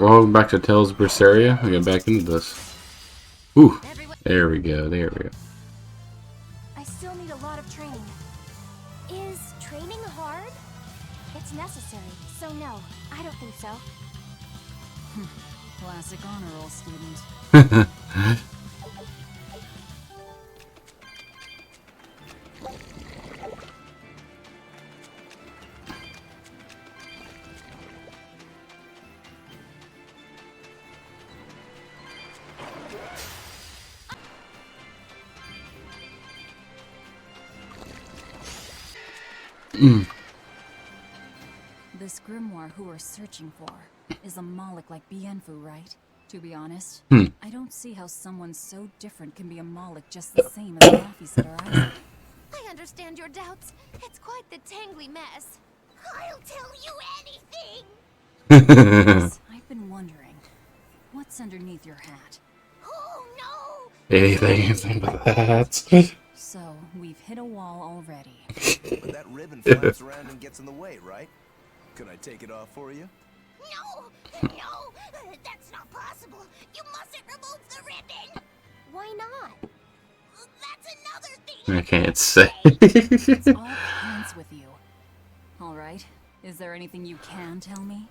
Welcome back to Tales of Berseria. We get back into this. Ooh, there we go. There we go. I still need a lot of training. Is training hard? It's necessary, so no, I don't think so. Classic honor roll student. This grimoire who we're searching for is a Moloch like Bienfu, right? To be honest, I don't see how someone so different can be a Moloch just the same as Laffy said or Isaac. I understand your doubts. It's quite the tangly mess. I'll tell you anything! Yes, I've been wondering, what's underneath your hat? Oh no! Anything but that. So, we've hit a wall already. But that ribbon flaps around and gets in the way, right? Could I take it off for you? No! No! That's not possible! You mustn't remove the ribbon! Why not? That's another thing I can't say. It's all hands with you. Alright, is there anything you can tell me?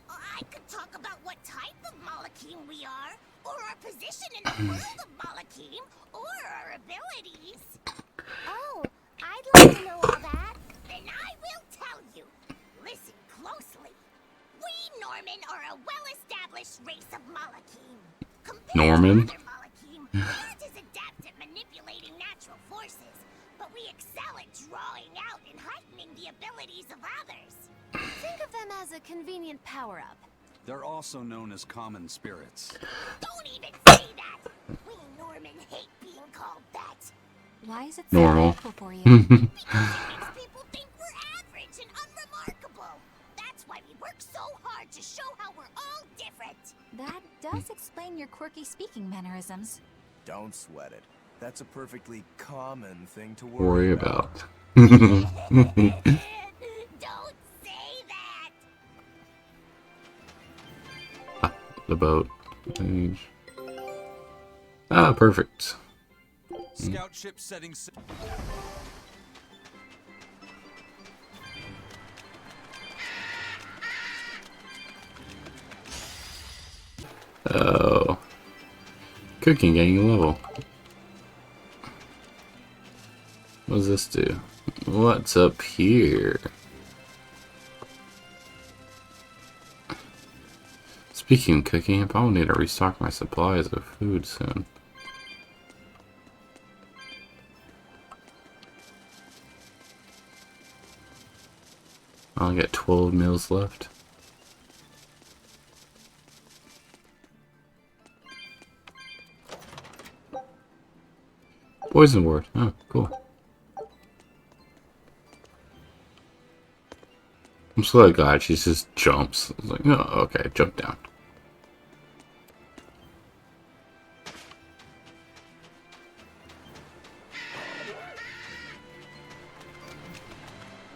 I could talk about what type of Malachim we are, or our position in the world of Malachim, or our abilities. Oh, I'd like to know all that. Then I will tell you. Listen closely. We Norman are a well-established race of Malachim. Compared Norman? to other Malachim, we're not as adept at manipulating natural forces, but we excel at drawing out and heightening the abilities of others. Think of them as a convenient power-up. They're also known as common spirits. Don't even say that! We Norman hate being called that. Why is it so Normal. painful for you? Because it makes people think we're average and unremarkable. That's why we work so hard to show how we're all different. That does explain your quirky speaking mannerisms. Don't sweat it. That's a perfectly common thing to Worry about. Don't say that! The boat. Page. Ah, perfect. Scout ship setting. Oh. Cooking getting a level. What does this do? What's up here? Speaking of cooking, I probably need to restock my supplies of food soon. I only got 12 meals left. Poison ward. Oh, cool. I'm so glad she just jumps. I was like, oh, okay, jump down.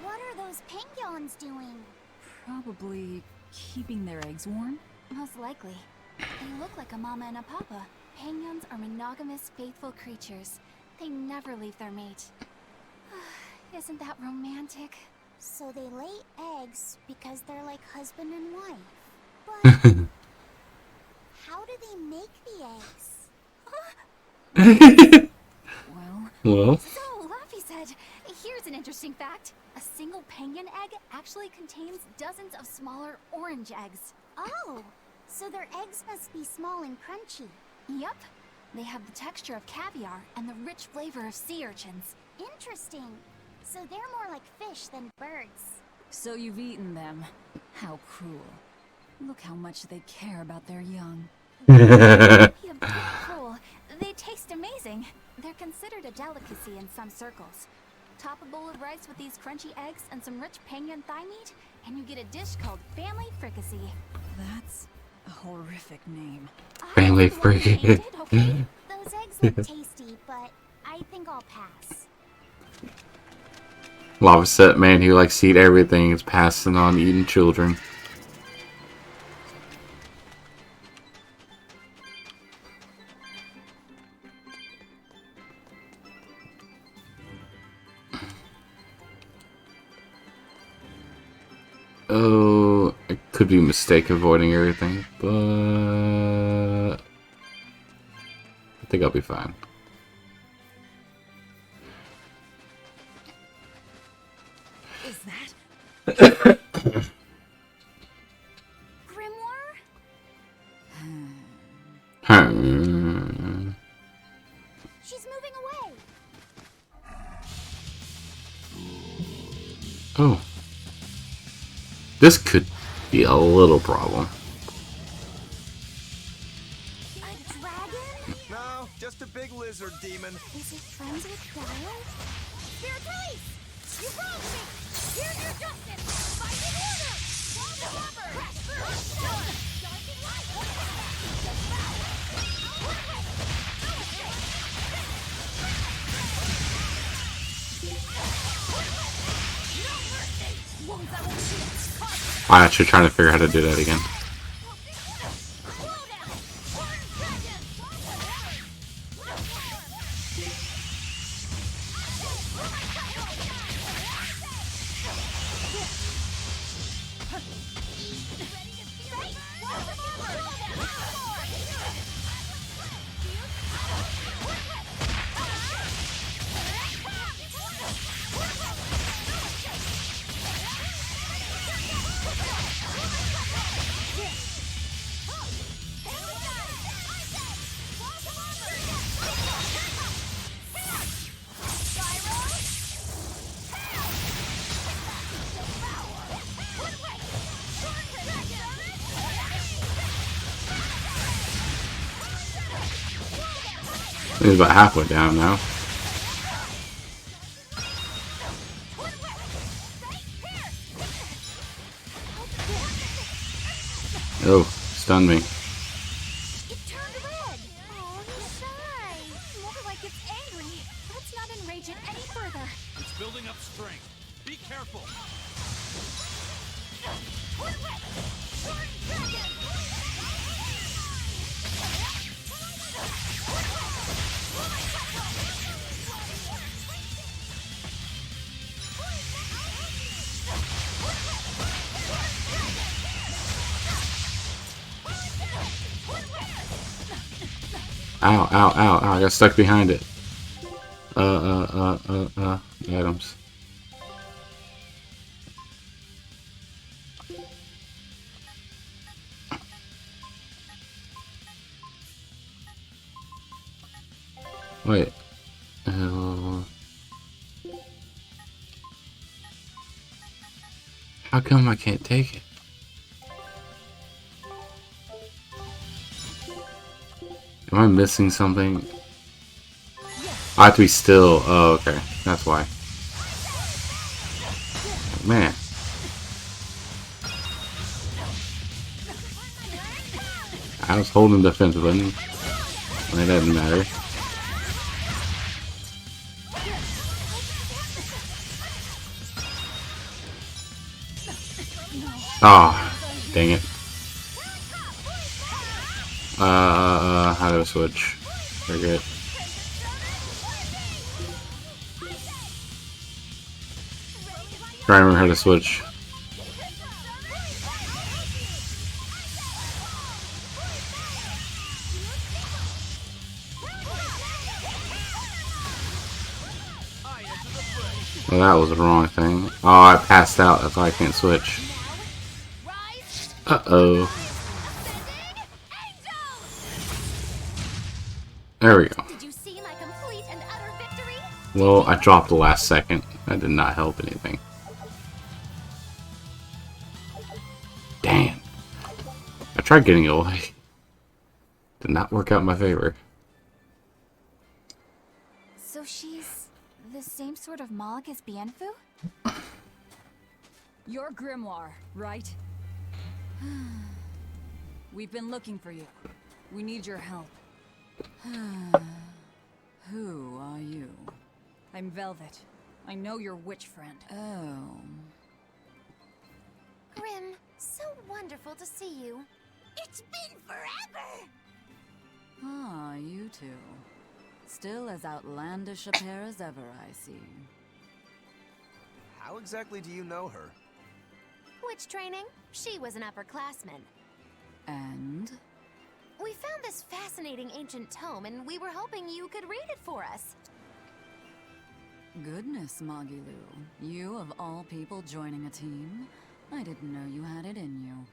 What are those penguins doing? Probably keeping their eggs warm? Most likely. They look like a mama and a papa. Penguins are monogamous, faithful creatures. They never leave their mate. Isn't that romantic? So they lay eggs because they're like husband and wife. But how do they make the eggs? Well, So, Laffy said, here's an interesting fact. A single penguin egg actually contains dozens of smaller orange eggs. Oh, so their eggs must be small and crunchy. Yep. They have the texture of caviar and the rich flavor of sea urchins. Interesting. So they're more like fish than birds. So you've eaten them. How cruel. Look how much they care about their young. Yeah, cool. They taste amazing. They're considered a delicacy in some circles. Top a bowl of rice with these crunchy eggs and some rich penguin thigh meat, and you get a dish called family fricassee. That's a horrific name. Family I was the one who fricassee. named it, okay? Those eggs look tasty, but I think I'll pass. Lava set man who likes to eat everything is passing on eating children. Could be mistake avoiding everything, but I think I'll be fine. Is that Grimoire? She's moving away. Oh. This could be a little problem. A dragon? No, just a big lizard demon. Is it friends with Giles? Spirit release! You wronged me! Here's your justice! Fighting order! Call the rubber! Crash through! Darting light! I'm actually trying to figure out how to do that again. He's about halfway down now. Oh, stunned me. It turned red! Oh, he's shy! More like it's angry. Let's not enrage it any further. It's building up strength. Be careful. Ow, ow, ow, ow, I got stuck behind it. Items. Wait. How come I can't take it? Am I missing something? I have to be still. Oh, okay. That's why. Man. I was holding the defense button. It doesn't matter. Ah, oh, dang it. How do I switch? Forget. Try to remember how to switch. Well, that was the wrong thing. Oh, I passed out. That's why I can't switch. Uh-oh. There we go. Did you see my complete and utter victory? Well, I dropped the last second. That did not help anything. Damn. I tried getting away. Did not work out in my favor. So she's the same sort of Moloch as Bienfu? You're Grimoire, right? We've been looking for you. We need your help. Who are you? I'm Velvet. I know your witch friend. Oh. Grim, so wonderful to see you. It's been forever! Ah, you two. Still as outlandish a pair as ever, I see. How exactly do you know her? Witch training? She was an upperclassman. And? We found this fascinating ancient tome, and we were hoping you could read it for us. Goodness, Magilu. You, of all people, joining a team? I didn't know you had it in you.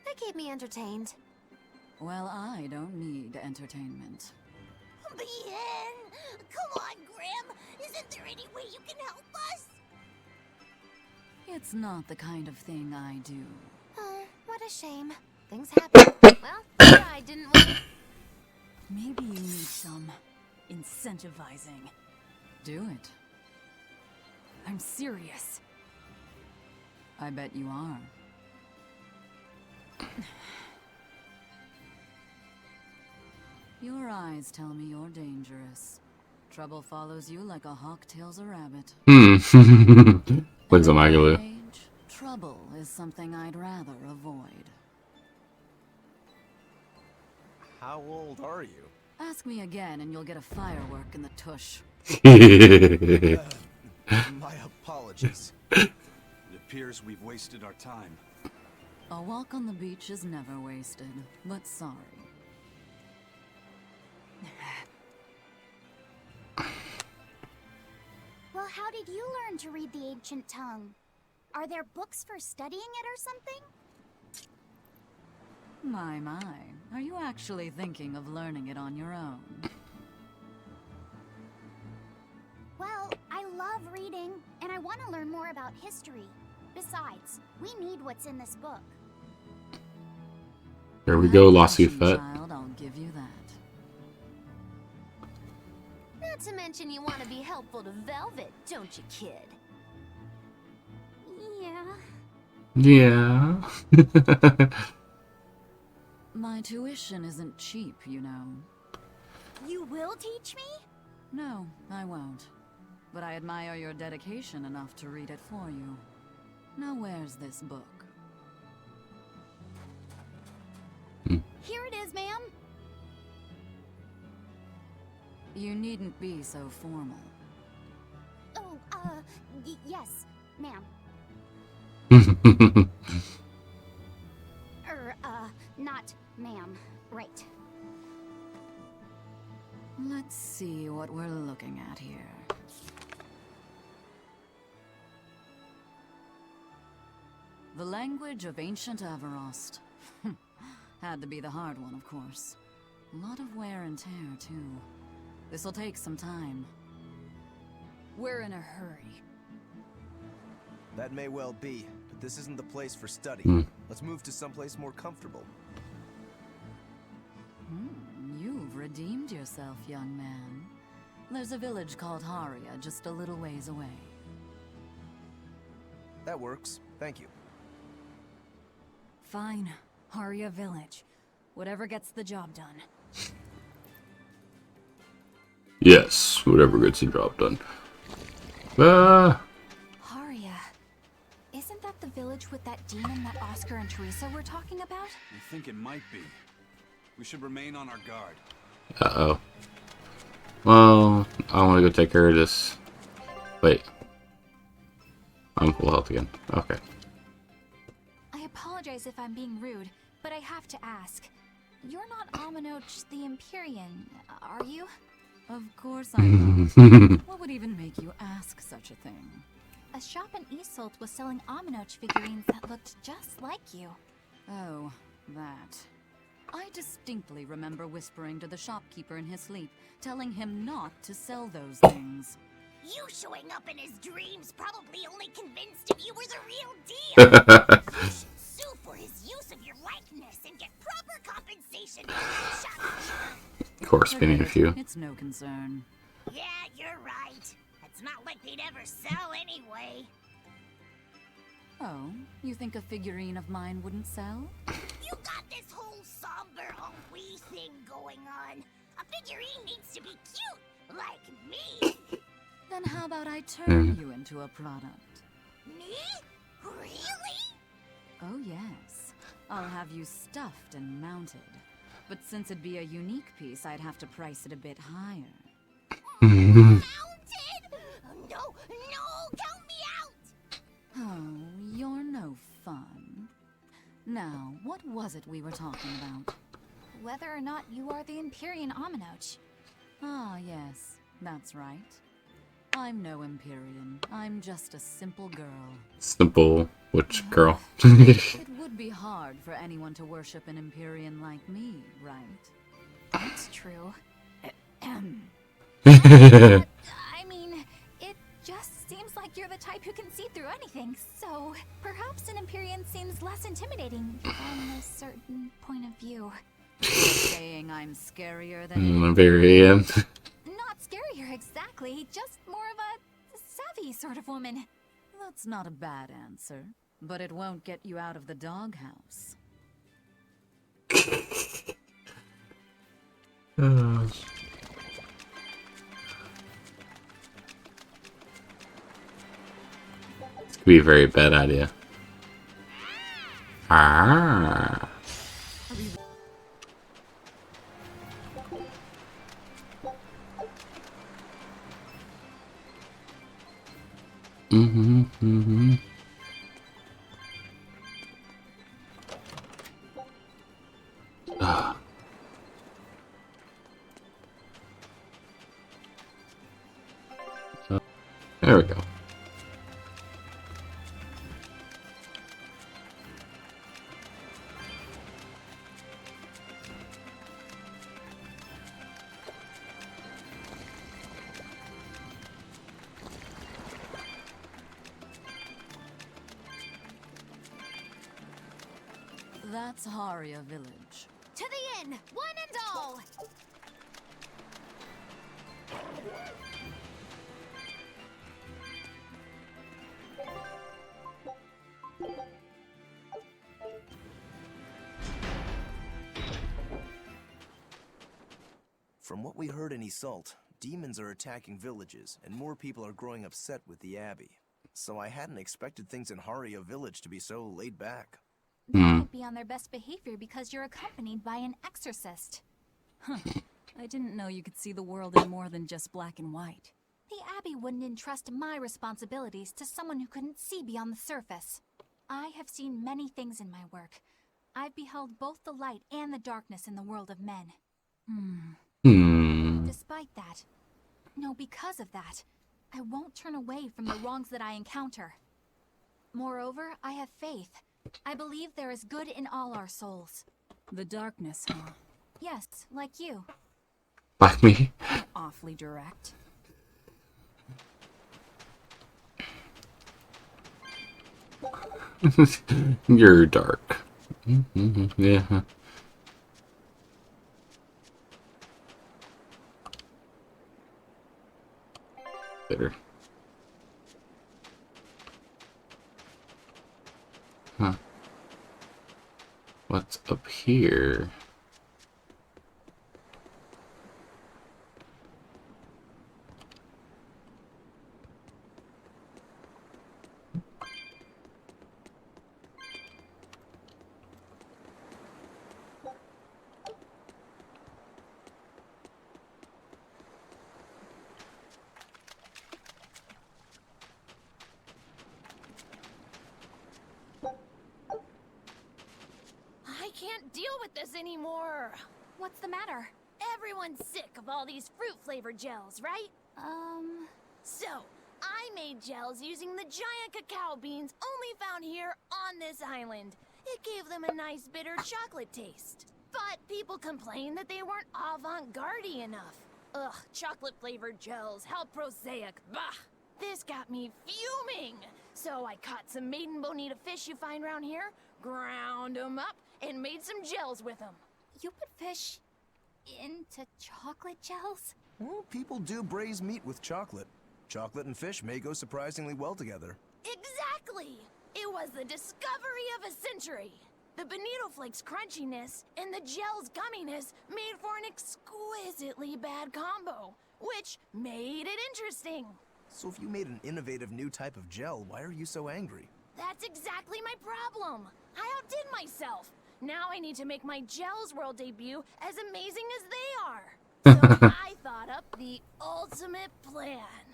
That keep me entertained. Well, I don't need entertainment. Bien! Come on, Grim! Isn't there any way you can help us? It's not the kind of thing I do. Oh, what a shame. Things happen. Well, I didn't want... Maybe you need some incentivizing. Do it. I'm serious. I bet you are. Your eyes tell me you're dangerous. Trouble follows you like a hawk tails a rabbit. Looks at At my Magalu. age, trouble is something I'd rather avoid. How old are you? Ask me again and you'll get a firework in the tush. My apologies. It appears we've wasted our time. A walk on the beach is never wasted, but sorry. Well, how did you learn to read the ancient tongue? Are there books for studying it or something? My, are you actually thinking of learning it on your own? Well, I love reading, and I want to learn more about history. Besides, we need what's in this book. There we go, Well, Lassie Russian Fett. child, I'll give you that. Not to mention you want to be helpful to Velvet, don't you, kid? Yeah. Yeah. My tuition isn't cheap, you know. You will teach me? No, I won't. But I admire your dedication enough to read it for you. Now where's this book? Here it is, ma'am. You needn't be so formal. Oh, yes, ma'am. Not ma'am. Right. Let's see what we're looking at here. The language of ancient Averost. Had to be the hard one, of course. A lot of wear and tear, too. This'll take some time. We're in a hurry. That may well be, but this isn't the place for study. Let's move to someplace more comfortable. You've redeemed yourself, young man. There's a village called Haria just a little ways away. That works. Thank you. Fine. Haria Village. Whatever gets the job done. Yes, whatever gets the job done. Haria. Isn't that the village with that demon that Oscar and Teresa were talking about? I think it might be. We should remain on our guard. Uh-oh. Well, I want to go take care of this. Wait. I'm full health again. Okay. I apologize if I'm being rude, but I have to ask. You're not Aminoch the Empyrean, are you? Of course I'm not. What would even make you ask such a thing? A shop in Isolt was selling Aminoch figurines that looked just like you. Oh, that. I distinctly remember whispering to the shopkeeper in his sleep, telling him not to sell those things. You showing up in his dreams probably only convinced him you were the real deal. You should sue for his use of your likeness and get proper compensation from the shopkeeper. Of course, spinning a few. It's no concern. Yeah, you're right. It's not like they'd ever sell anyway. Oh, you think a figurine of mine wouldn't sell? You got this whole somber ennui thing going on. A figurine needs to be cute, like me. Then how about I turn you into a product? Me? Really? Oh yes. I'll have you stuffed and mounted. But since it'd be a unique piece, I'd have to price it a bit higher. Mounted? No, count me out! Oh, you're no Now, what was it we were talking about? Whether or not you are the Empyrean Aminoch. Ah, yes, that's right. I'm no Empyrean. I'm just a simple girl. Simple witch girl. It would be hard for anyone to worship an Empyrean like me, right? That's true. I mean, it just seems like you're the type who can see through anything, so perhaps an Empyrean seems less intimidating from a certain point of view. Saying I'm scarier than In the very end. Not scarier exactly, just more of a savvy sort of woman. That's not a bad answer, but it won't get you out of the doghouse. This could be a very bad idea. Ah. Mm-hmm. Ah. There we go. That's Haria Village. To the inn, one and all! From what we heard in Iseult, demons are attacking villages, and more people are growing upset with the Abbey. So I hadn't expected things in Haria Village to be so laid back. They might be on their best behavior because you're accompanied by an exorcist. I didn't know you could see the world in more than just black and white. The Abbey wouldn't entrust my responsibilities to someone who couldn't see beyond the surface. I have seen many things in my work. I've beheld both the light and the darkness in the world of men. Despite that, no, because of that, I won't turn away from the wrongs that I encounter. Moreover, I have faith. I believe there is good in all our souls. The darkness, huh? Yes, like you. Like me. Awfully direct. You're dark. Yeah. Bitter. Huh. What's up here? I can't deal with this anymore. What's the matter? Everyone's sick of all these fruit-flavored gels, right? So, I made gels using the giant cacao beans only found here on this island. It gave them a nice bitter chocolate taste. But people complained that they weren't avant-garde enough. Ugh, chocolate-flavored gels, how prosaic, bah! This got me fuming! So I caught some maiden bonita fish you find around here, ground them up, and made some gels with them. You put fish into chocolate gels? Well, people do braise meat with chocolate. Chocolate and fish may go surprisingly well together. Exactly! It was the discovery of a century. The bonito flakes crunchiness and the gel's gumminess made for an exquisitely bad combo, which made it interesting. So if you made an innovative new type of gel, why are you so angry? That's exactly my problem. I outdid myself. Now I need to make my Gels World debut as amazing as they are. So I thought up the ultimate plan.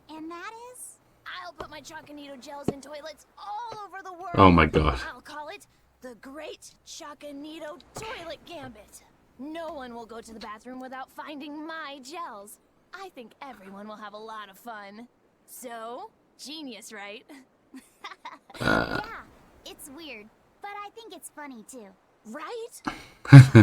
And that is? I'll put my Choconito gels in toilets all over the world. Oh my god. I'll call it The Great Chacanito Toilet Gambit. No one will go to the bathroom without finding my gels. I think everyone will have a lot of fun. So, genius, right? Yeah, it's weird, but I think it's funny too. Right?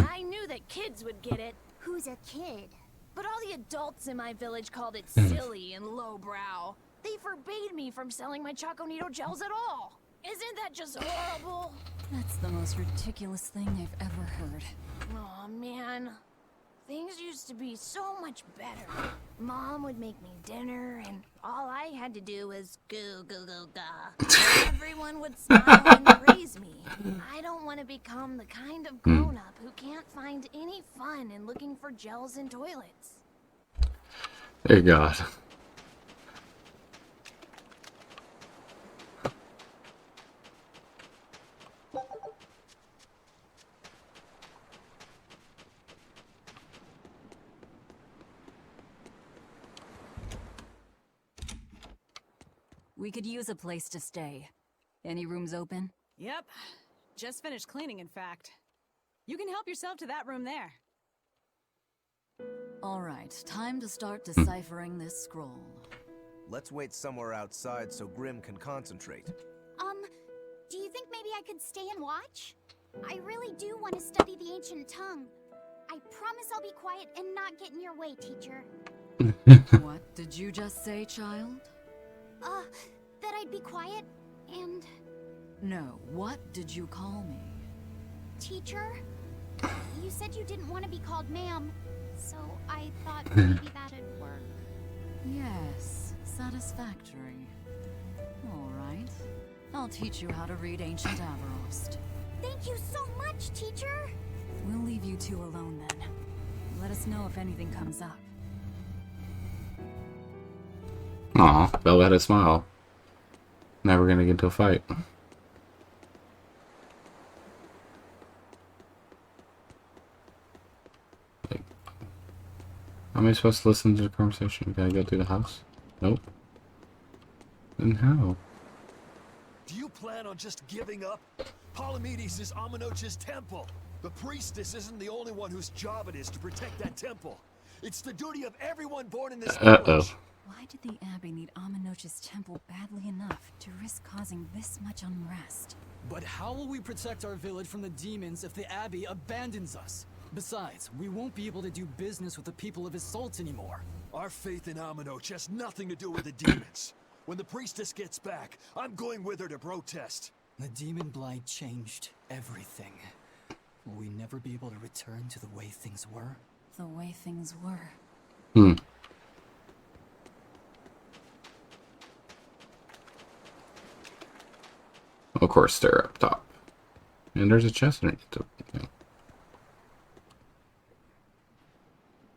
I knew that kids would get it. Who's a kid? But all the adults in my village called it silly and lowbrow. They forbade me from selling my Chaconito gels at all. Isn't that just horrible? That's the most ridiculous thing I've ever heard. Aw, man. Things used to be so much better. Mom would make me dinner, and all I had to do was goo goo goo ga. Everyone would smile and praise me. I don't want to become the kind of grown-up who can't find any fun in looking for gels in toilets. Dear God. We could use a place to stay. Any rooms open? Yep. Just finished cleaning, in fact. You can help yourself to that room there. All right, time to start deciphering this scroll. Let's wait somewhere outside so Grim can concentrate. Do you think maybe I could stay and watch? I really do want to study the ancient tongue. I promise I'll be quiet and not get in your way, teacher. What did you just say, child? That I'd be quiet and... No, what did you call me? Teacher? You said you didn't want to be called ma'am, so I thought maybe that'd work. Yes, satisfactory. All right. I'll teach you how to read Ancient Avarost. Thank you so much, teacher! We'll leave you two alone then. Let us know if anything comes up. Aw, Bella had a smile. Never gonna get into a fight. Like, how am I supposed to listen to the conversation? Can I go through the house? Nope. Then how? Do you plan on just giving up? Palamedes is Amenoch's temple. The priestess isn't the only one whose job it is to protect that temple. It's the duty of everyone born in this village. Why did the Abbey need Amenoch's temple badly enough to risk causing this much unrest? But how will we protect our village from the demons if the Abbey abandons us? Besides, we won't be able to do business with the people of Isolt anymore. Our faith in Amenoch has nothing to do with the demons. When the priestess gets back, I'm going with her to protest. The demon blight changed everything. Will we never be able to return to the way things were? The way things were. Of course, they're up top. And there's a chest underneath the thing.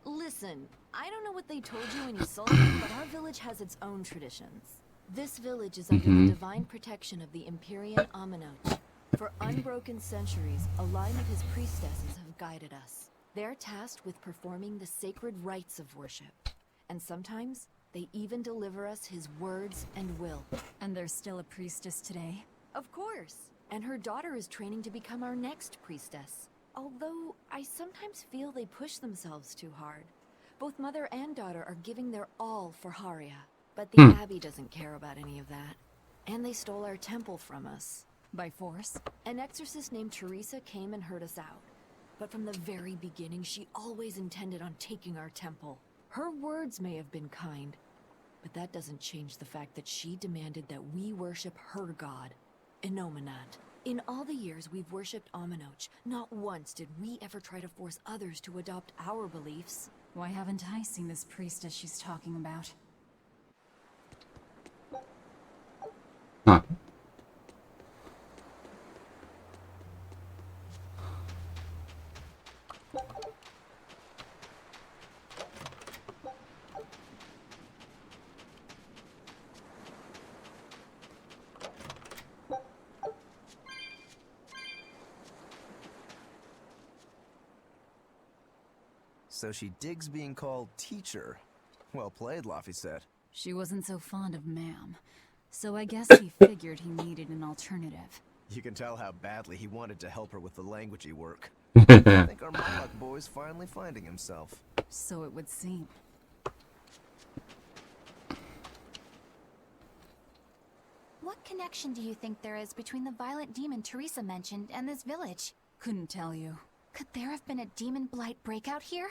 Listen, I don't know what they told you in Isolt, but our village has its own traditions. This village is under the divine protection of the Empyrean Amenoch. For unbroken centuries, a line of his priestesses have guided us. They're tasked with performing the sacred rites of worship. And sometimes, they even deliver us his words and will. And there's still a priestess today? Of course. And her daughter is training to become our next priestess. Although, I sometimes feel they push themselves too hard. Both mother and daughter are giving their all for Haria. But the Abbey doesn't care about any of that. And they stole our temple from us. By force? An exorcist named Teresa came and heard us out. But from the very beginning, she always intended on taking our temple. Her words may have been kind, but that doesn't change the fact that she demanded that we worship her god, Inominat. In all the years we've worshipped Amenoch, not once did we ever try to force others to adopt our beliefs. Why haven't I seen this priestess she's talking about? Huh. So she digs being called teacher. Well played, Laphicet. She wasn't so fond of ma'am, so I guess he figured he needed an alternative. You can tell how badly he wanted to help her with the languagey work. I think our Moloch boy's finally finding himself. So it would seem. What connection do you think there is between the violent demon Teresa mentioned and this village? Couldn't tell you. Could there have been a demon blight breakout here?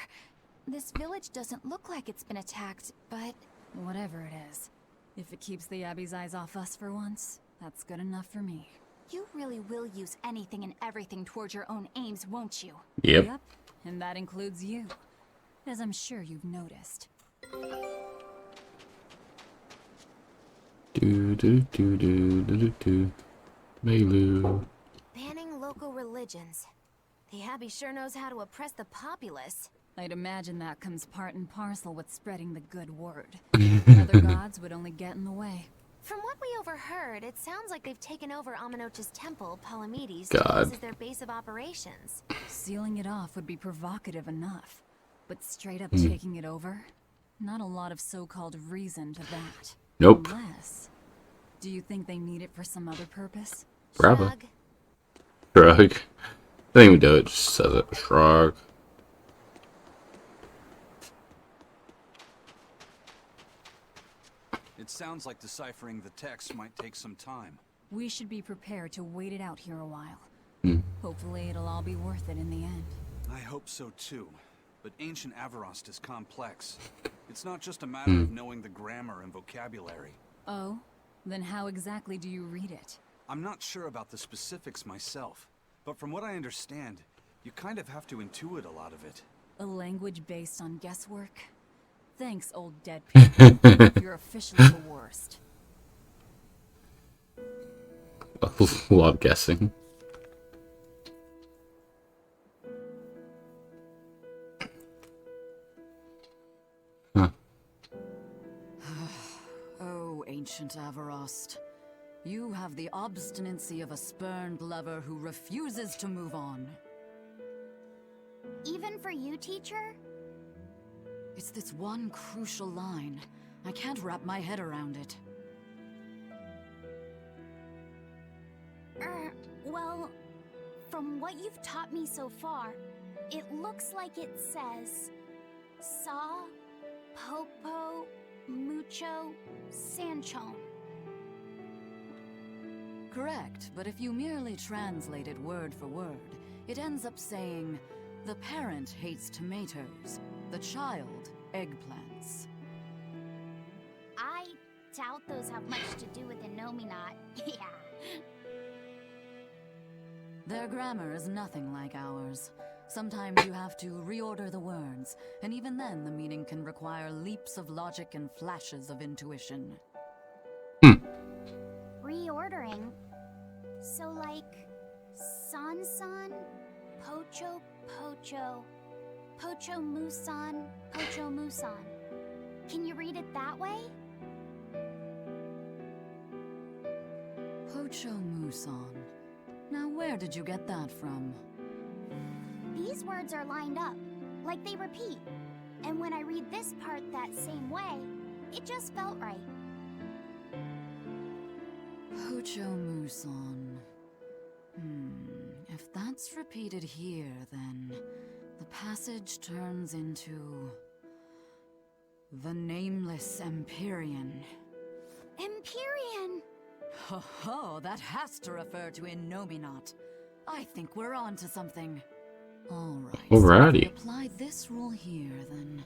This village doesn't look like it's been attacked, but... Whatever it is. If it keeps the Abbey's eyes off us for once, that's good enough for me. You really will use anything and everything towards your own aims, won't you? Yep. And that includes you. As I'm sure you've noticed. Melu. Banning local religions. The Abbey sure knows how to oppress the populace. I'd imagine that comes part and parcel with spreading the good word. Other gods would only get in the way. From what we overheard, it sounds like they've taken over Amenoch's temple, Palamedes, God. as their base of operations. Sealing it off would be provocative enough. But straight up taking it over? Not a lot of so-called reason to that. Nope. Unless... Do you think they need it for some other purpose? Probably. Shrug. Shrug. I think we do it. Just says it. Shrug. It sounds like deciphering the text might take some time. We should be prepared to wait it out here a while. Hmm. Hopefully it'll all be worth it in the end. I hope so too. But ancient Avarost is complex. It's not just a matter of knowing the grammar and vocabulary. Oh? Then how exactly do you read it? I'm not sure about the specifics myself, but from what I understand, you kind of have to intuit a lot of it. A language based on guesswork? Thanks, old dead people. You're officially the worst. A lot of guessing. Huh. Oh, ancient Avarost. You have the obstinacy of a spurned lover who refuses to move on. Even for you, teacher? It's this one crucial line. I can't wrap my head around it. Well, from what you've taught me so far, it looks like it says... Saw, Popo, Mucho, Sanchon. Correct, but if you merely translate it word for word, it ends up saying, the parent hates tomatoes, the child eggplants. I doubt those have much to do with Innominat. Yeah. Their grammar is nothing like ours. Sometimes you have to reorder the words, and even then the meaning can require leaps of logic and flashes of intuition. Reordering? So like... San-san, Pocho, Pocho, Pocho Musan, Pocho Musan. Can you read it that way? Pocho Musan. Now where did you get that from? These words are lined up, like they repeat. And when I read this part that same way, it just felt right. Pocho Musan. If that's repeated here, then the passage turns into... the Nameless Empyrean. Empyrean! Ho ho, that has to refer to Innominat. I think we're on to something. Alright, so if we apply this rule here, then...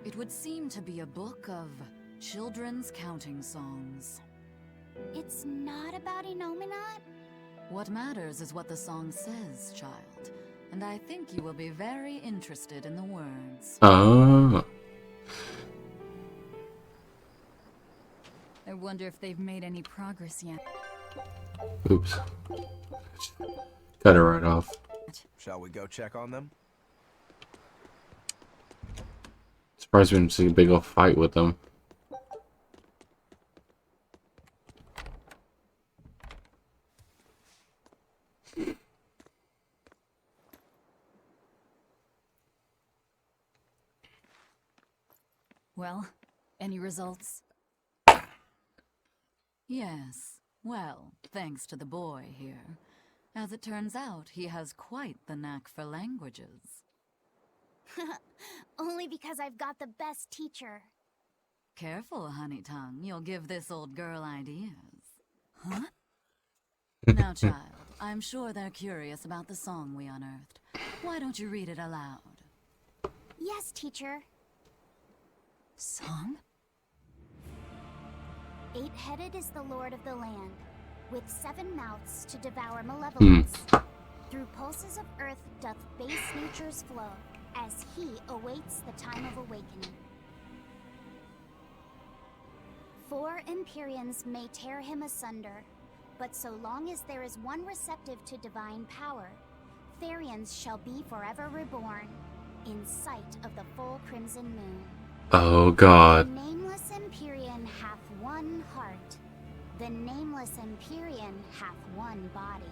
It would seem to be a book of children's counting songs. It's not about Innominat? What matters is what the song says, child. And I think you will be very interested in the words. Oh. I wonder if they've made any progress yet. Oops. Cut it right off. Shall we go check on them? Surprised we didn't see a big old fight with them. Well, any results? Yes. Well, thanks to the boy here. As it turns out, he has quite the knack for languages. Only because I've got the best teacher. Careful, honey tongue. You'll give this old girl ideas. Huh? Now, child, I'm sure they're curious about the song we unearthed. Why don't you read it aloud? Yes, teacher. Song? 8-headed is the lord of the land, with 7 mouths to devour malevolence. Through pulses of earth doth base nature's flow, as he awaits the time of awakening. 4 Empyreans may tear him asunder, but so long as there is one receptive to divine power, Therians shall be forever reborn, in sight of the full crimson moon. Oh God. The nameless Empyrean hath one heart. The nameless Empyrean hath one body.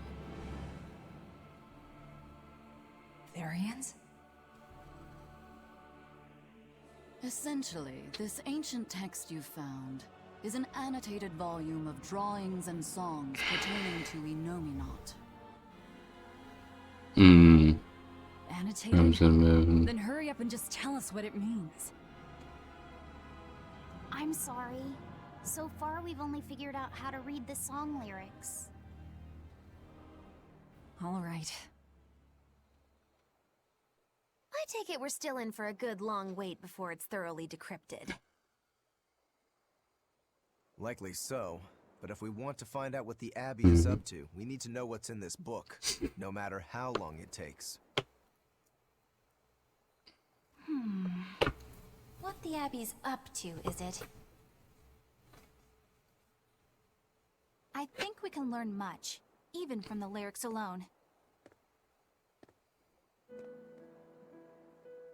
Therians? Essentially, this ancient text you found is an annotated volume of drawings and songs pertaining to Enominat. Annotated? Crimson Moon. Then hurry up and just tell us what it means. I'm sorry. So far, we've only figured out how to read the song lyrics. All right. I take it we're still in for a good long wait before it's thoroughly decrypted. Likely so, but if we want to find out what the Abbey is up to, we need to know what's in this book, no matter how long it takes. What the Abbey's up to, is it? I think we can learn much, even from the lyrics alone.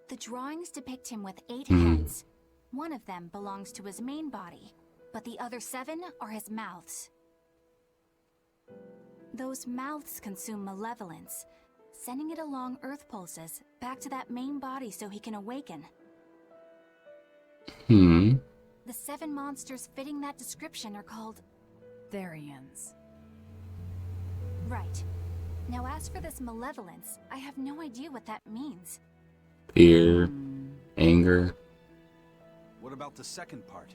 The drawings depict him with 8 heads. One of them belongs to his main body, but the other 7 are his mouths. Those mouths consume malevolence, sending it along earth pulses back to that main body so he can awaken. The 7 monsters fitting that description are called Therians. Right. Now as for this malevolence, I have no idea what that means. Fear. Anger. What about the second part?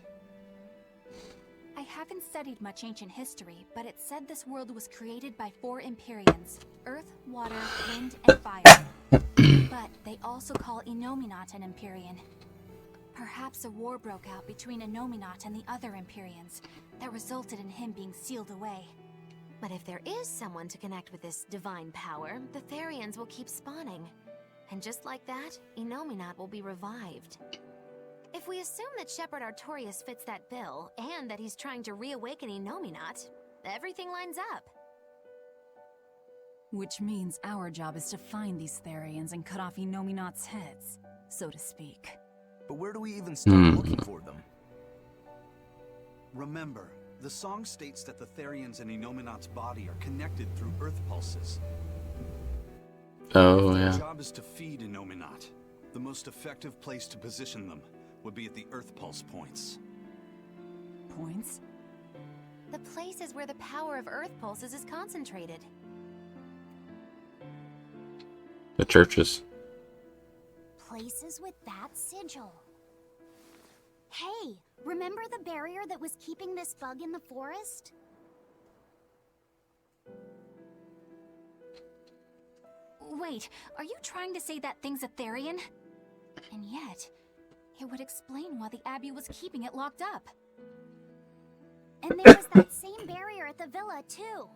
I haven't studied much ancient history, but it said this world was created by 4 Empyreans: Earth, Water, Wind, and Fire. But they also call Enominat an Empyrean. Perhaps a war broke out between Enominat and the other Empyreans that resulted in him being sealed away. But if there is someone to connect with this divine power, the Therians will keep spawning. And just like that, Enominat will be revived. If we assume that Shepherd Artorius fits that bill, and that he's trying to reawaken Enominat, everything lines up. Which means our job is to find these Therians and cut off Enominat's heads, so to speak. But where do we even start looking for them? Remember, the song states that the Therians in Enominat's body are connected through earth pulses. Oh, Our yeah. job is to feed Enominat. The most effective place to position them would be at the earth pulse points. Points? The place is where the power of earth pulses is concentrated. The churches. Places with that sigil. Hey, remember the barrier that was keeping this bug in the forest? Wait, are you trying to say that thing's a Therian? And yet, it would explain why the Abbey was keeping it locked up. And there was that same barrier at the villa, too.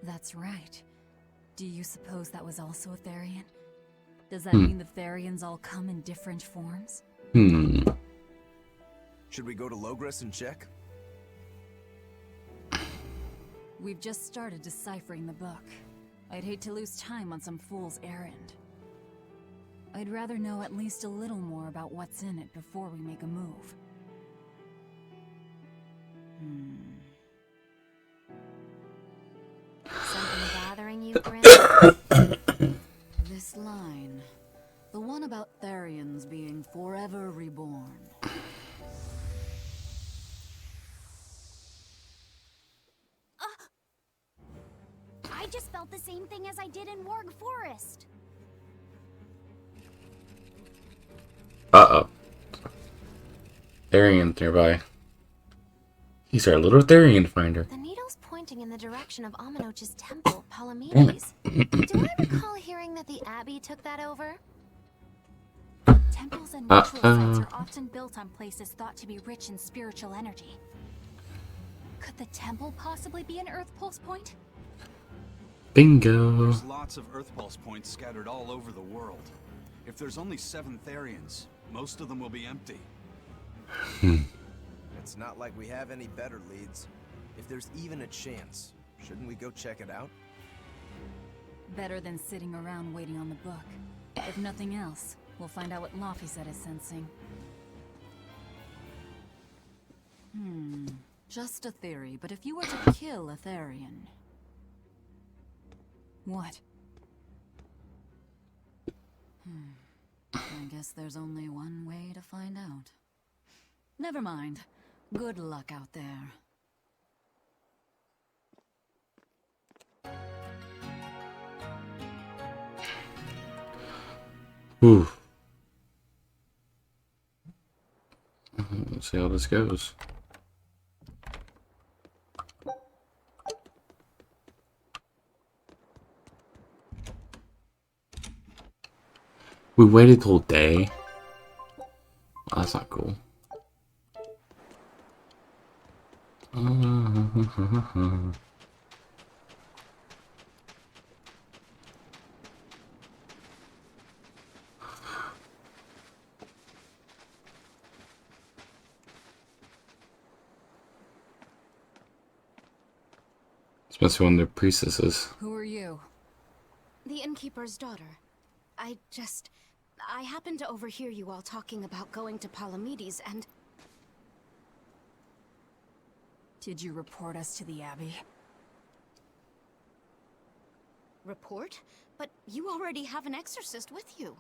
That's right. Do you suppose that was also a Therian? Does that mean the Therians all come in different forms? Should we go to Logres and check? We've just started deciphering the book. I'd hate to lose time on some fool's errand. I'd rather know at least a little more about what's in it before we make a move. Something bothering you, Grim? This line, the one about Therians being forever reborn. just felt the same thing as I did in Warg Forest. Uh-oh. Therian nearby. He's our little Therian finder. The needle's pointing in the direction of Aminoch's temple, Palamedes. Do I recall hearing that the Abbey took that over? Temples and ritual sites are often built on places thought to be rich in spiritual energy. Could the temple possibly be an Earth Pulse point? Bingo. There's lots of Earth Pulse points scattered all over the world. If there's only 7 Therians, most of them will be empty. It's not like we have any better leads. If there's even a chance, shouldn't we go check it out? Better than sitting around waiting on the book. If nothing else, we'll find out what Laphicet is sensing. Just a theory, but if you were to kill a Therian... What? I guess there's only one way to find out. Never mind. Good luck out there. Ooh. Let's see how this goes. We waited till day? Oh, that's not cool. Especially when they're priestesses. Who are you? The innkeeper's daughter. I happened to overhear you all talking about going to Palamedes and... Did you report us to the Abbey? Report? But you already have an exorcist with you.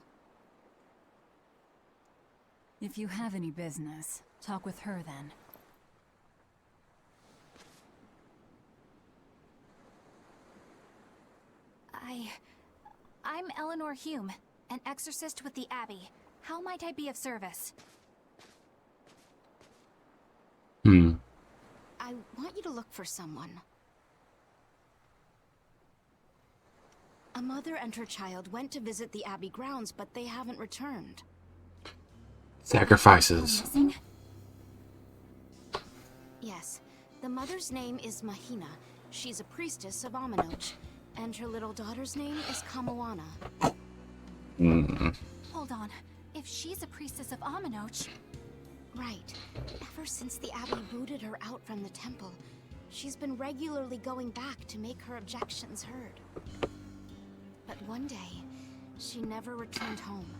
If you have any business, talk with her then. I'm Eleanor Hume, an exorcist with the Abbey. How might I be of service? I want you to look for someone. A mother and her child went to visit the Abbey grounds, but they haven't returned. Sacrifices. Yes. The mother's name is Mahina. She's a priestess of Aminoch. And her little daughter's name is Kamoana. Hold on. If she's a priestess of Aminoch... Right. Ever since the Abbey booted her out from the temple, she's been regularly going back to make her objections heard. But one day, she never returned home.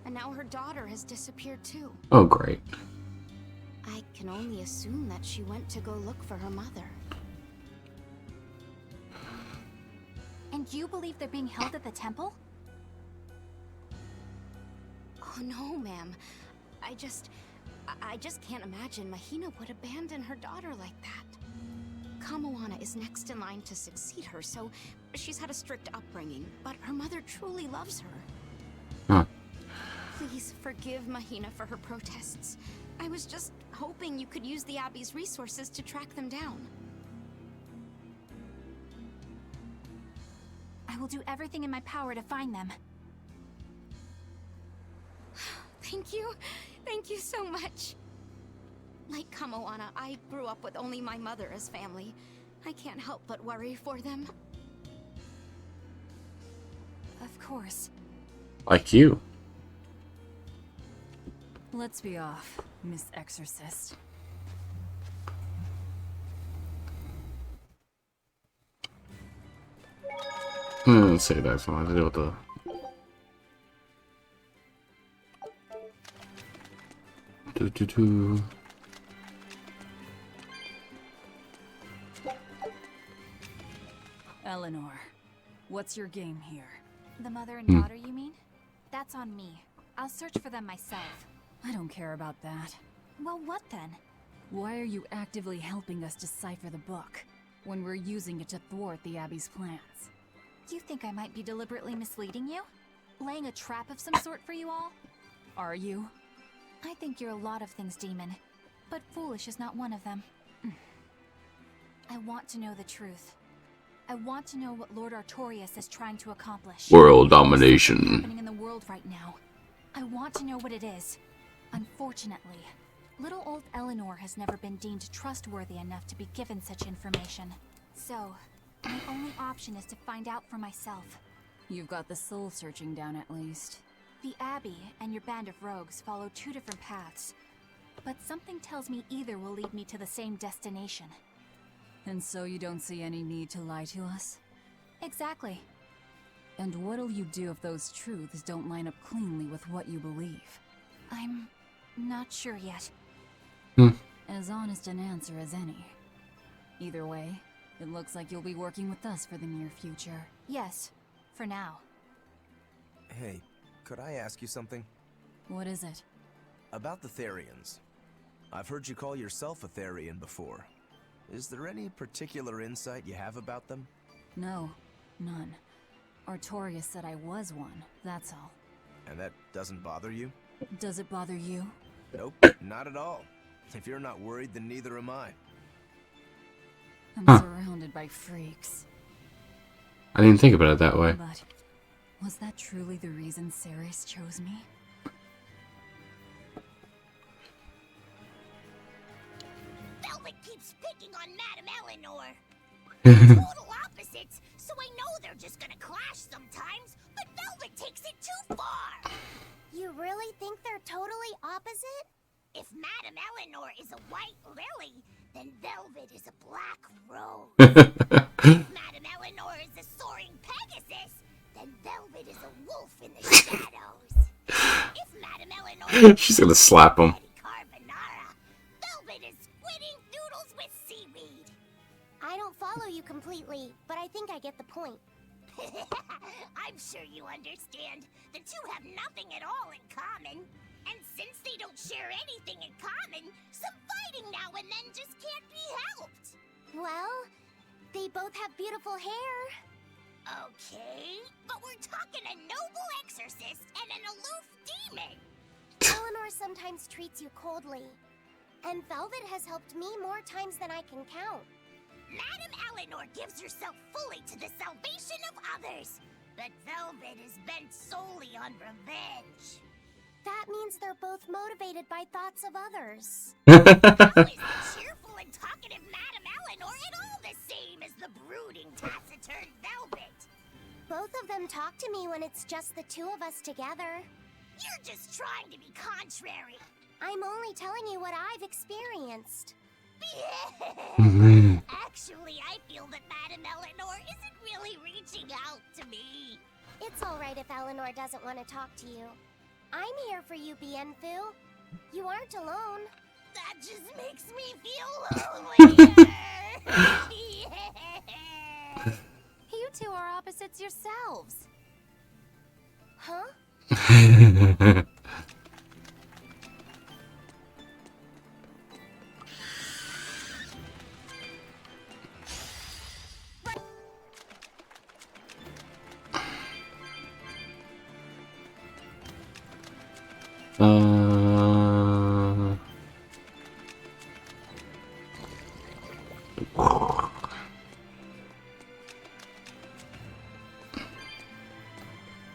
And now her daughter has disappeared too. Oh, great. I can only assume that she went to go look for her mother. And you believe they're being held at the temple? Oh no, ma'am. I just can't imagine Mahina would abandon her daughter like that. Kamoana is next in line to succeed her, so she's had a strict upbringing, but her mother truly loves her. Please forgive Mahina for her protests. I was just hoping you could use the Abbey's resources to track them down. I will do everything in my power to find them. Thank you. Thank you so much. Like Kamoana, I grew up with only my mother as family. I can't help but worry for them. Of course. Like you. Let's be off, Miss Exorcist. Let's say that's fine. I do with the... Eleanor, what's your game here? The mother and daughter, you mean? That's on me. I'll search for them myself. I don't care about that. Well, what then? Why are you actively helping us decipher the book? when we're using it to thwart the Abbey's plans. You think I might be deliberately misleading you? Laying a trap of some sort for you all? Are you? I think you're a lot of things, Demon. But foolish is not one of them. I want to know the truth. I want to know what Lord Artorias is trying to accomplish. World There's something domination. happening in the world right now. I want to know what it is. Unfortunately, little old Eleanor has never been deemed trustworthy enough to be given such information. So, my only option is to find out for myself. You've got the soul searching down at least. The Abbey and your band of rogues follow two different paths, but something tells me either will lead me to the same destination. And so you don't see any need to lie to us? Exactly. And what'll you do if those truths don't line up cleanly with what you believe? I'm not sure yet. As honest an answer as any. Either way, it looks like you'll be working with us for the near future. Yes, for now. Hey, could I ask you something? What is it? About the Therians. I've heard you call yourself a Therian before. Is there any particular insight you have about them? No, none. Artorias said I was one, that's all. And that doesn't bother you? Does it bother you? Nope, not at all. If you're not worried, then neither am I. I'm surrounded by freaks. I didn't think about it that way. But was that truly the reason Ceres chose me? Velvet keeps picking on Madame Eleanor. Total opposites, so I know they're just gonna clash sometimes, but Velvet takes it too far. You really think they're totally opposite? If Madame Eleanor is a white lily, then Velvet is a black rose. If Madame Eleanor is a soaring Pegasus, then Velvet is a wolf in the shadows. If Madame Eleanor is She's gonna slap him. carbonara, Velvet is squidding noodles with seaweed. I don't follow you completely, but I think I get the point. I'm sure you understand. The two have nothing at all in common. And since they don't share anything in common, some fighting now and then just can't be helped. Well, they both have beautiful hair. Okay, but we're talking a noble exorcist and an aloof demon. Eleanor sometimes treats you coldly, and Velvet has helped me more times than I can count. Madame Eleanor gives herself fully to the salvation of others, but Velvet is bent solely on revenge. That means they're both motivated by thoughts of others. How is the cheerful and talkative Madame Eleanor at all the same as the brooding, taciturn Velvet? Both of them talk to me when it's just the two of us together. You're just trying to be contrary. I'm only telling you what I've experienced. Actually, I feel that Madame Eleanor isn't really reaching out to me. It's alright if Eleanor doesn't want to talk to you. I'm here for you, Bienfu. You aren't alone. That just makes me feel lonelier. You two are opposites yourselves. Huh?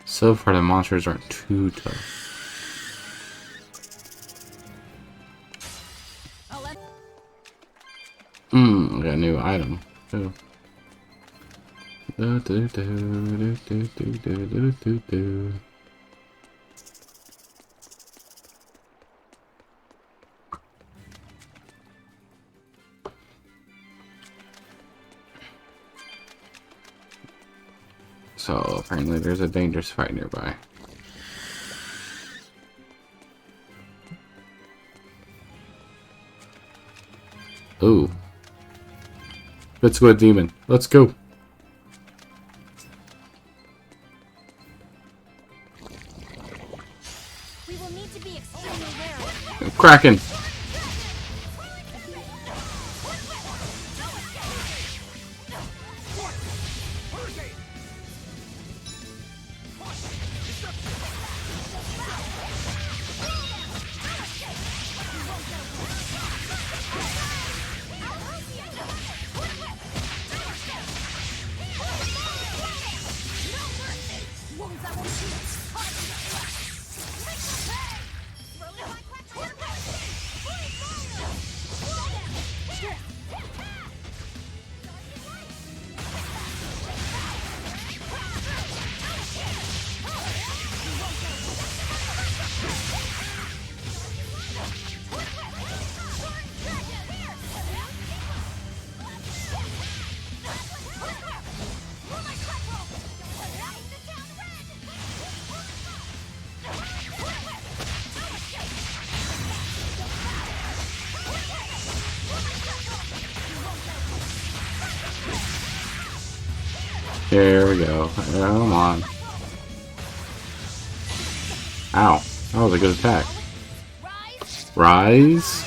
So far, the monsters aren't too tough. I got a new item. Ooh. Do, do, do, do, do, do, do, do, do. So apparently there's a dangerous fight nearby. Ooh. Let's go, demon. Let's go. We will need to be extremely wary. Kraken. Here we go. Come on. Ow. That was a good attack. Rise.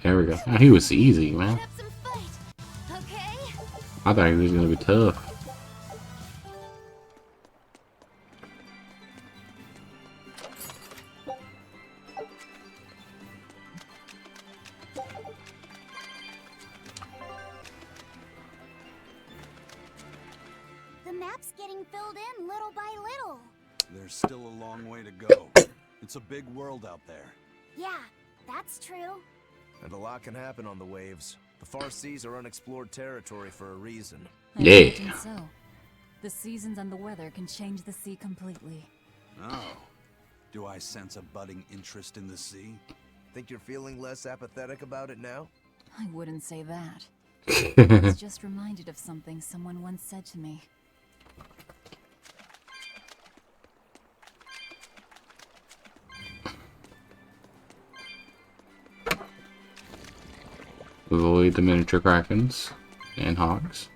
There we go. Oh, he was easy, man. I thought he was gonna be tough. The map's getting filled in little by little. There's still a long way to go. It's a big world out there. Yeah, that's true. And a lot can happen on the waves. The far seas are unexplored territory for a reason. I imagine so. The seasons and the weather can change the sea completely. Oh. Do I sense a budding interest in the sea? Think you're feeling less apathetic about it now? I wouldn't say that. I was just reminded of something someone once said to me. Avoid the miniature krakens and hogs.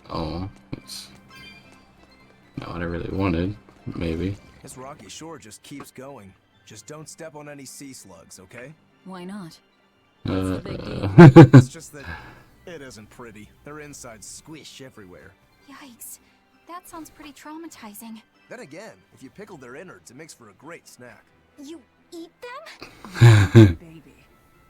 Oh, it's not what I really wanted, maybe. This rocky shore just keeps going. Just don't step on any sea slugs, okay? Why not? It's just that it isn't pretty. Their insides squish everywhere. Yikes. That sounds pretty traumatizing. Then again, if you pickle their innards, it makes for a great snack. You eat them? Baby,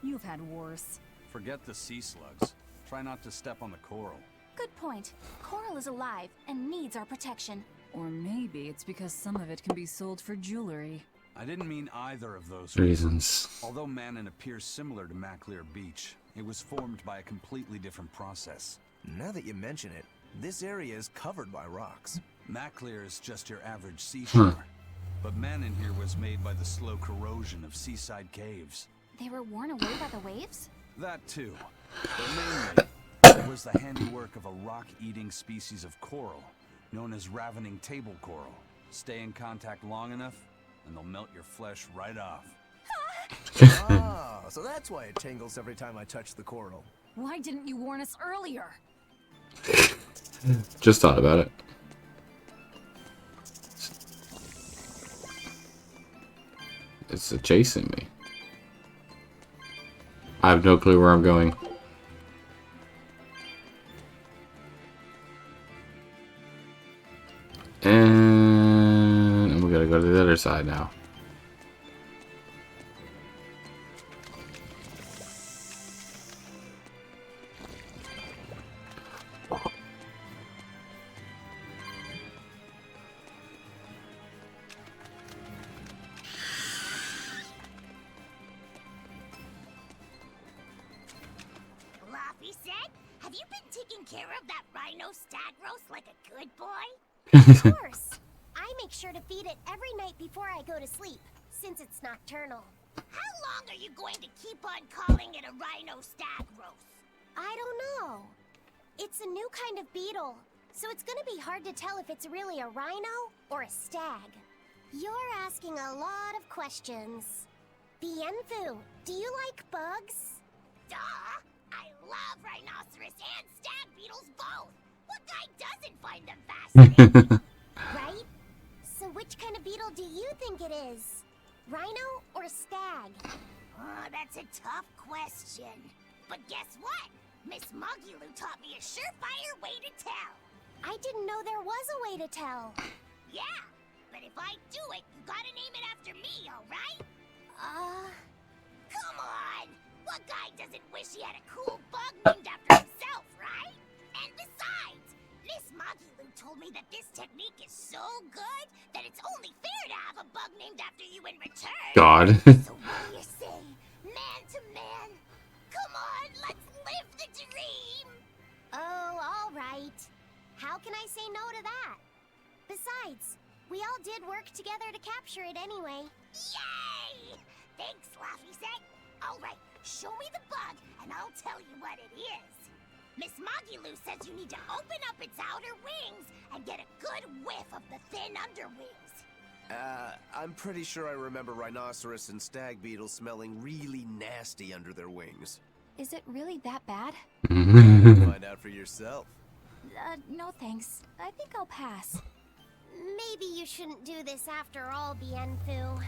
you've had worse. Forget the sea slugs. Try not to step on the coral. Good point. Coral is alive and needs our protection. Or maybe it's because some of it can be sold for jewelry. I didn't mean either of those reasons. Although Manon appears similar to Maclear Beach, it was formed by a completely different process. Now that you mention it, this area is covered by rocks. Maclear is just your average seashore. But Manon here was made by the slow corrosion of seaside caves. They were worn away by the waves? That too. But mainly, it was the handiwork of a rock-eating species of coral, known as ravening table coral. Stay in contact long enough, and they'll melt your flesh right off. Ah, so that's why it tingles every time I touch the coral. Why didn't you warn us earlier? Just thought about it. It's chasing me. I have no clue where I'm going. And we gotta go to the other side now. Laffy said, have you been taking care of that rhino stag roast like a good boy? Of course. I make sure to feed it every night before I go to sleep, since it's nocturnal. How long are you going to keep on calling it a rhino stag roast? I don't know. It's a new kind of beetle, so it's gonna be hard to tell if it's really a rhino or a stag. You're asking a lot of questions. Bienfu, do you like bugs? Duh! I love rhinoceros and stag beetles both! What guy doesn't find them fascinating? Right? So which kind of beetle do you think it is? Rhino or stag? Oh, that's a tough question. But guess what? Miss Mugulu taught me a surefire way to tell. I didn't know there was a way to tell. Yeah, but if I do it, you gotta name it after me, alright? Come on! What guy doesn't wish he had a cool bug named after himself, right? And besides, Miss Mugulu told me that this technique is so good that it's only fair to have a bug named after you in return. God. So what do you say? Man to man? Come on, let's live the dream! Oh, all right. How can I say no to that? Besides, We all did work together to capture it anyway. Yay! Thanks, Laffy Set. All right, show me the bug, and I'll tell you what it is. Miss Moggy says you need to open up its outer wings and get a good whiff of the thin underwings. I'm pretty sure I remember rhinoceros and stag beetles smelling really nasty under their wings. Is it really that bad? Find out for yourself. No thanks. I think I'll pass. Maybe you shouldn't do this after all, Bienfu.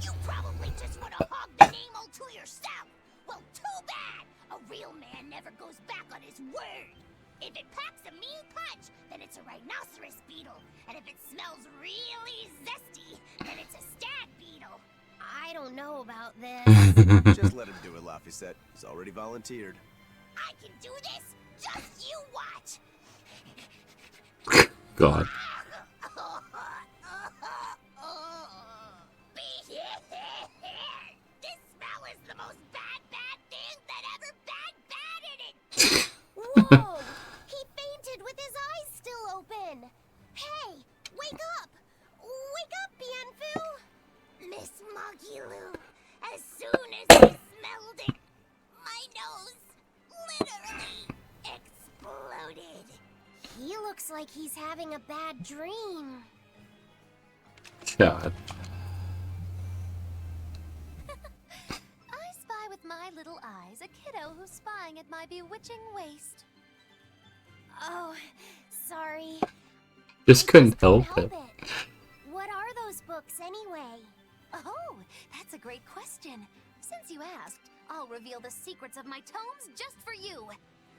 You probably just want to hog the name all to yourself. Well, too bad. A real man never goes back on his word. If it packs a mean punch, then it's a rhinoceros beetle. And if it smells really zesty, then it's a stag beetle. I don't know about this. Just let him do it, Laffy. He's already volunteered. I can do this. Just you watch. God. This smell is the most bad thing that ever batted it. Whoa! He fainted with his eyes still open. Hey, wake up! Wake up, Bienfu! Miss Moggy, as soon as I smelled it, my nose literally exploded. He looks like he's having a bad dream. God. I spy with my little eyes a kiddo who's spying at my bewitching waist. Oh, sorry. Just couldn't help it. What are those books anyway? Oh, that's a great question. Since you asked, I'll reveal the secrets of my tomes just for you.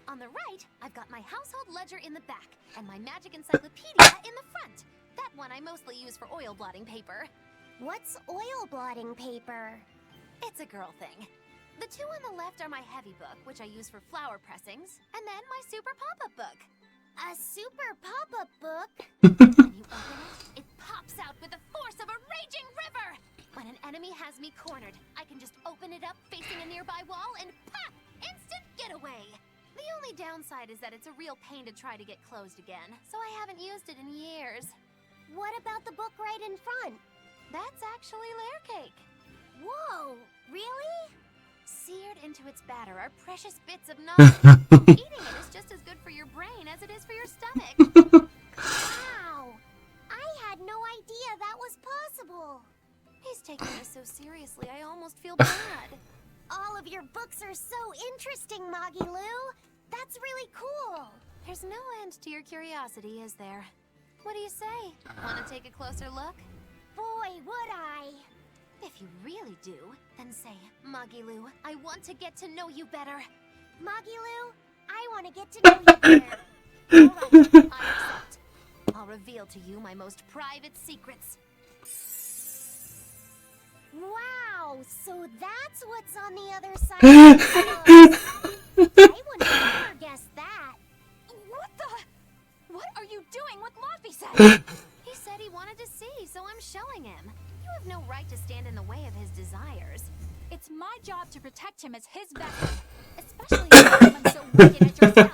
On the right, I've got my household ledger in the back, and my magic encyclopedia in the front. That one I mostly use for oil blotting paper. What's oil blotting paper? It's a girl thing. The two on the left are my heavy book, which I use for flower pressings, and then my super pop-up book. A super pop-up book? When you open it, it pops out with the force of a raging river! When an enemy has me cornered, I can just open it up facing a nearby wall and pop! Instant getaway! The only downside is that it's a real pain to try to get closed again, so I haven't used it in years. What about the book right in front? That's actually layer cake. Whoa, really? Seared into its batter are precious bits of knowledge. Eating it is just as good for your brain as it is for your stomach. Wow! I had no idea that was possible. He's taking this so seriously, I almost feel bad. All of your books are so interesting, Moggy. That's really cool. There's no end to your curiosity, is there? What do you say? Want to take a closer look? Boy, would I. If you really do, then say, Moggy, I want to get to know you better. Moggy, I want to get to know you better. Alright, I accept. I'll reveal to you my most private secrets. Wow, so that's what's on the other side of the books. I would never guess that. What the? What are you doing with Laffy Set? He said he wanted to see, so I'm showing him. You have no right to stand in the way of his desires. It's my job to protect him as his vessel, especially if someone so wicked as yourself.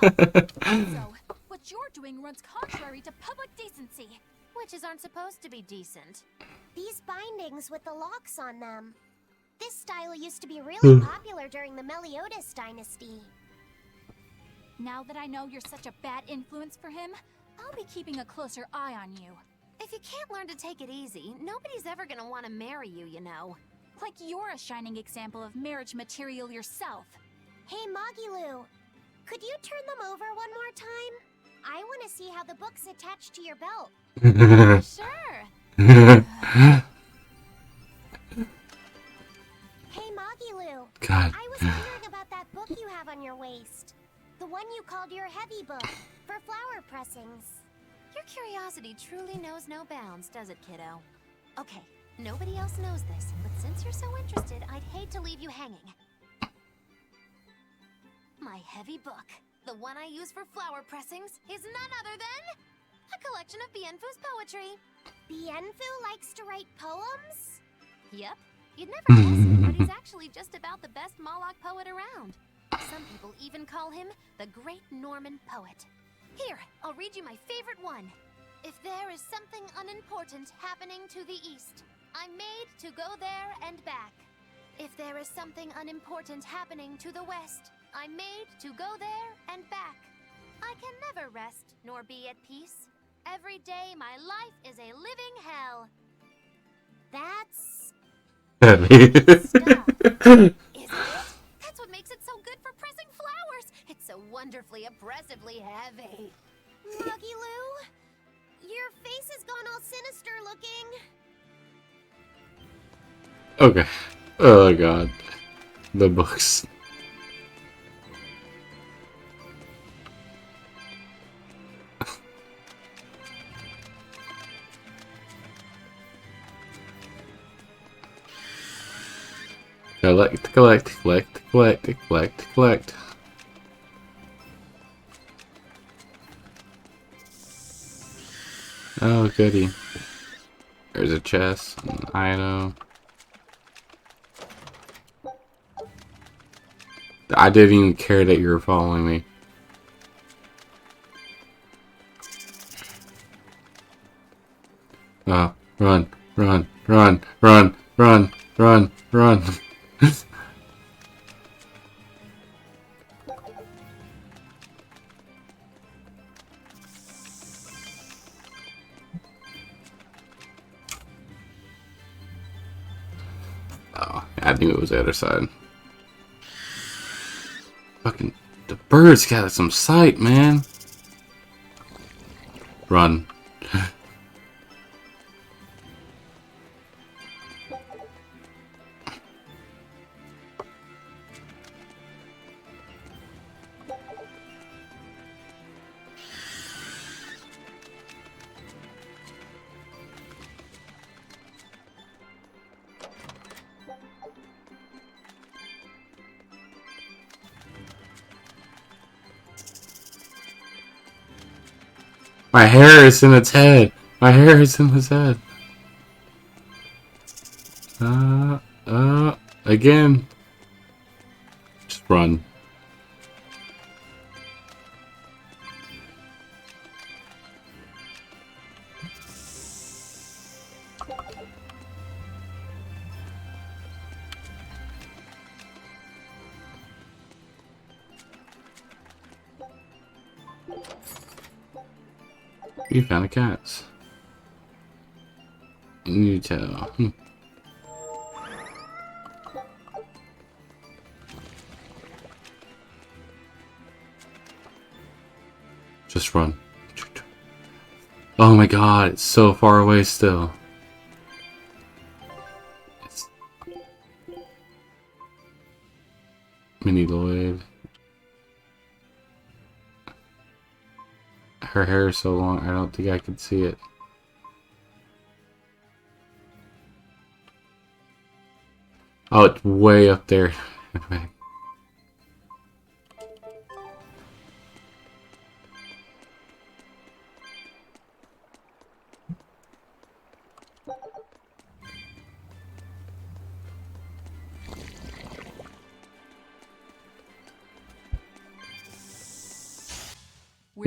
Also, what you're doing runs contrary to public decency. Witches aren't supposed to be decent. These bindings with the locks on them. This style used to be really popular during the Meliodas dynasty. Now that I know you're such a bad influence for him, I'll be keeping a closer eye on you. If you can't learn to take it easy, nobody's ever gonna want to marry you, you know. Like you're a shining example of marriage material yourself. Hey, Moggy, could you turn them over one more time? I want to see how the book's attached to your belt. Sure. Hey, Moggy, God. I was wondering about that book you have on your waist. The one you called your heavy book, for flower pressings. Your curiosity truly knows no bounds, does it, kiddo? Okay, nobody else knows this, but since you're so interested, I'd hate to leave you hanging. My heavy book, the one I use for flower pressings, is none other than a collection of Bienfu's poetry. Bienfu likes to write poems? Yep. You'd never guess it, but he's actually just about the best Moloch poet around. Some people even call him the Great Norman Poet. Here, I'll read you my favorite one. If there is something unimportant happening to the east. I'm made to go there and back. If there is something unimportant happening to the west, I'm made to go there and back. I can never rest nor be at peace. Every day my life is a living hell. That's isn't it? That's what makes it so good for pressing flowers. It's so wonderfully oppressively heavy. Muggy Lou, your face has gone all sinister looking. Okay. Oh god. The books. Collect. Oh, goody. There's a chest, an item. I didn't even care that you were following me. Run. Oh, I knew it was the other side. Fucking, the bird's got some sight, man. Run. My hair is in its head. Again. Just run. You found a cat. You tell. Just run. Oh my god, it's so far away still. It's Mini Lloyd. Her hair is so long, I don't think I could see it. Oh, it's way up there.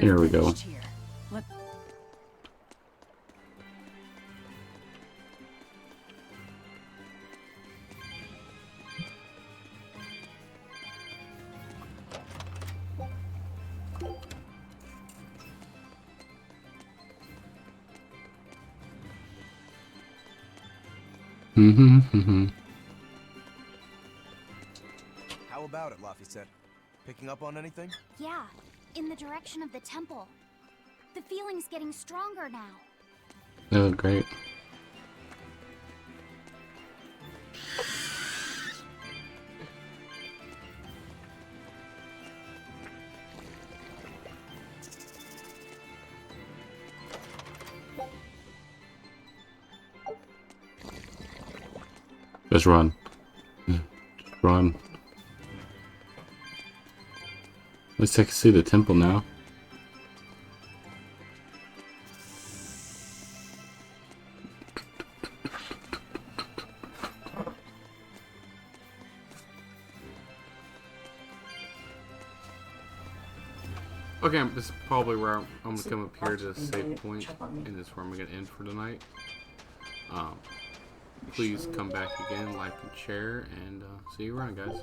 Here we go. Here. Let How about it, Laphicet? Picking up on anything? Yeah, in the direction of the temple. The feeling's getting stronger now. Oh, great. Just run. Just run. At least I can see the temple now. Okay, this is probably where I'm gonna come up here to save point, and this is where I'm gonna end for tonight. Please come back again, like and share, and see you around, guys.